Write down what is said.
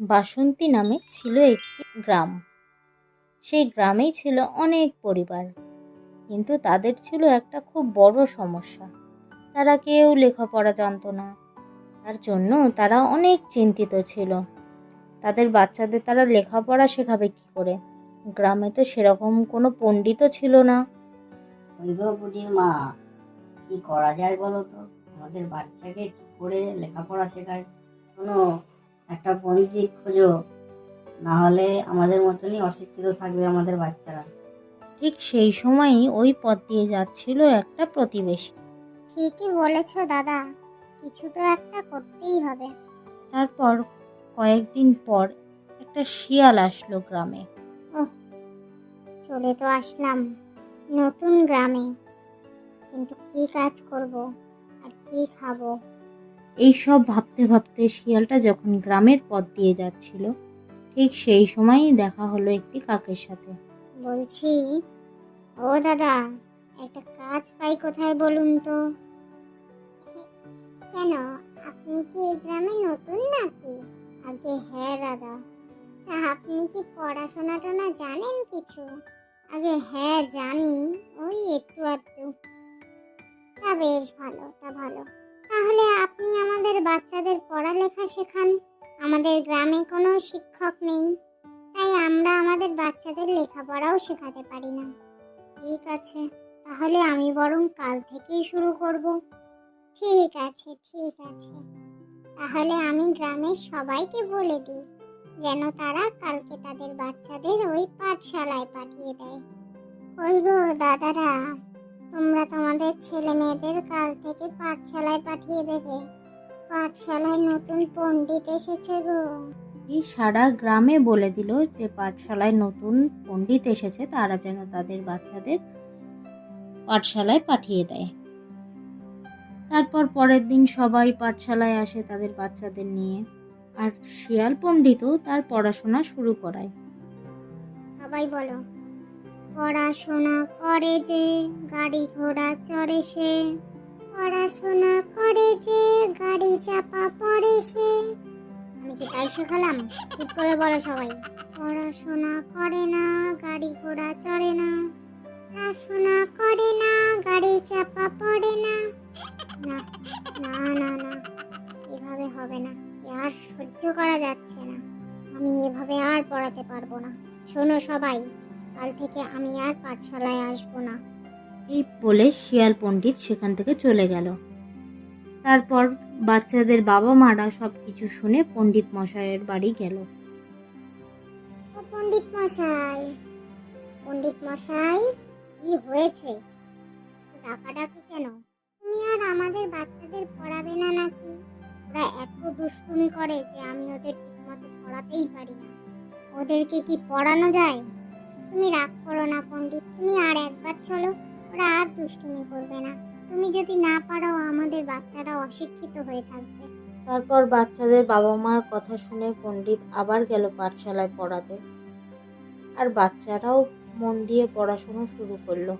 বাসন্তী নামে ছিল একটি গ্রাম। সেই গ্রামেই ছিল অনেক পরিবার, কিন্তু তাদের ছিল একটা খুব বড় সমস্যা। তারা কেউ লেখাপড়া জানতো না, তার জন্য তারা অনেক চিন্তিত ছিল। তাদের বাচ্চাদের তারা লেখাপড়া শেখাবে কি করে? গ্রামে তো সেরকম কোনো পণ্ডিতও ছিল না। ওই গো বুটির মা, কি করা যায় বলো তো? আমাদের বাচ্চাকে কি করে লেখাপড়া শেখায়? শোনো, একটা পণ্ডিত খোঁজো, না হলে আমাদের মতনই অশিক্ষিত থাকবে আমাদের বাচ্চারা। ঠিক সেই সময়ই ওই পথ দিয়ে যাচ্ছিল একটা প্রতিবেশী। ঠিকই বলেছ দাদা, কিছু তো একটা করতেই হবে। তারপর কয়েকদিন পর একটা শিয়াল আসলো গ্রামে। চলে তো আসলাম নতুন গ্রামে, কিন্তু কি কাজ করব আর কি খাবো? এইসব ভাবতে ভাবতে শিয়ালটা যখন গ্রামের পথ দিয়ে যাচ্ছিল, ঠিক সেই সময়ই দেখা হলো একটি কাকের সাথে। বলছি, ও দাদা, একটা কাজ পাই কোথায় বলুন তো? কেন, আপনি কি এই গ্রামে নতুন নাকি? আগে হ্যাঁ দাদা। তা আপনি কি পড়াশোনা টোনা জানেন কিছু? আগে হ্যাঁ জানি, ওই একটু আধটু। তা বেশ ভালো, তা ভালো। তাহলে আপনি আমাদের বাচ্চাদের পড়ালেখা শেখান। আমাদের গ্রামে কোনো শিক্ষক নেই, তাই আমরা আমাদের বাচ্চাদের লেখাপড়াও শেখাতে পারি না। ঠিক আছে, তাহলে আমি বরং কাল থেকেই শুরু করব। ঠিক আছে, ঠিক আছে। তাহলে আমি গ্রামের সবাইকে বলে দিই, যেন তারা কালকে তাদের বাচ্চাদের ওই পাঠশালায় পাঠিয়ে দেয়। কই গো দাদারা, তোমরা তোমাদের ছেলে মেয়েদের কাল থেকে পাঠশালায় পাঠিয়ে দেবে। পাঠশালায় নতুন পণ্ডিত এসেছে গো। এই সারা গ্রামে বলে দিল যে পাঠশালায় নতুন পণ্ডিত এসেছে, তারা যেন তাদের বাচ্চাদের পাঠশালায় পাঠিয়ে দেয়। তারপর পরের দিন সবাই পাঠশালায় আসে তাদের বাচ্চাদের নিয়ে, আর শিয়াল পণ্ডিতও তার পড়াশোনা শুরু করায়। সবাই বলো, পড়াশোনা করে যে গাড়ি ঘোড়া চড়ে সে, পড়াশোনা করে যে গাড়ি চাপা পড়ে সে। আমি কি তাই শেখালাম? ঠিক করে বলো সবাই। পড়াশোনা করে না, গাড়ি ঘোড়া চড়ে না, পড়াশোনা করে না, গাড়ি চাপা পড়ে না। না না না না, এভাবে হবে না, আর সহ্য করা যাচ্ছে না। আমি এভাবে আর পড়াতে পারবো না। শোনো সবাই, কাল থেকে আমি আর পাঠশালায় আসবো না। এই বলে শিয়াল পণ্ডিত সেখান থেকে চলে গেল। তারপর বাচ্চাদের বাবা মারা সব কিছু শুনে পণ্ডিত মশাইয়ের বাড়ি গেল। ও পণ্ডিত মশাই, পণ্ডিত মশাই, কি হয়েছে? ডাকাডাকি কেন? তুমি আর আমাদের বাচ্চাদের পড়াবে না নাকি? ওরা এত দুষ্টুমি করে যে আমি ওদের ঠিকমতো পড়াতেই পারি না। ওদেরকে কি পড়ানো যায়? তুমি রাগ করো না পণ্ডিত, তুমি আর একবার চলো, ওরা আর দুষ্টুমি করবে না। তুমি যদি না পারো, আমাদের বাচ্চারা অশিক্ষিত হয়ে থাকবে। তারপর বাচ্চাদের বাবা মার কথা শুনে পণ্ডিত আবার গেল পাঠশালায় পড়াতে, আর বাচ্চারাও মন দিয়ে পড়াশোনা শুরু করলো।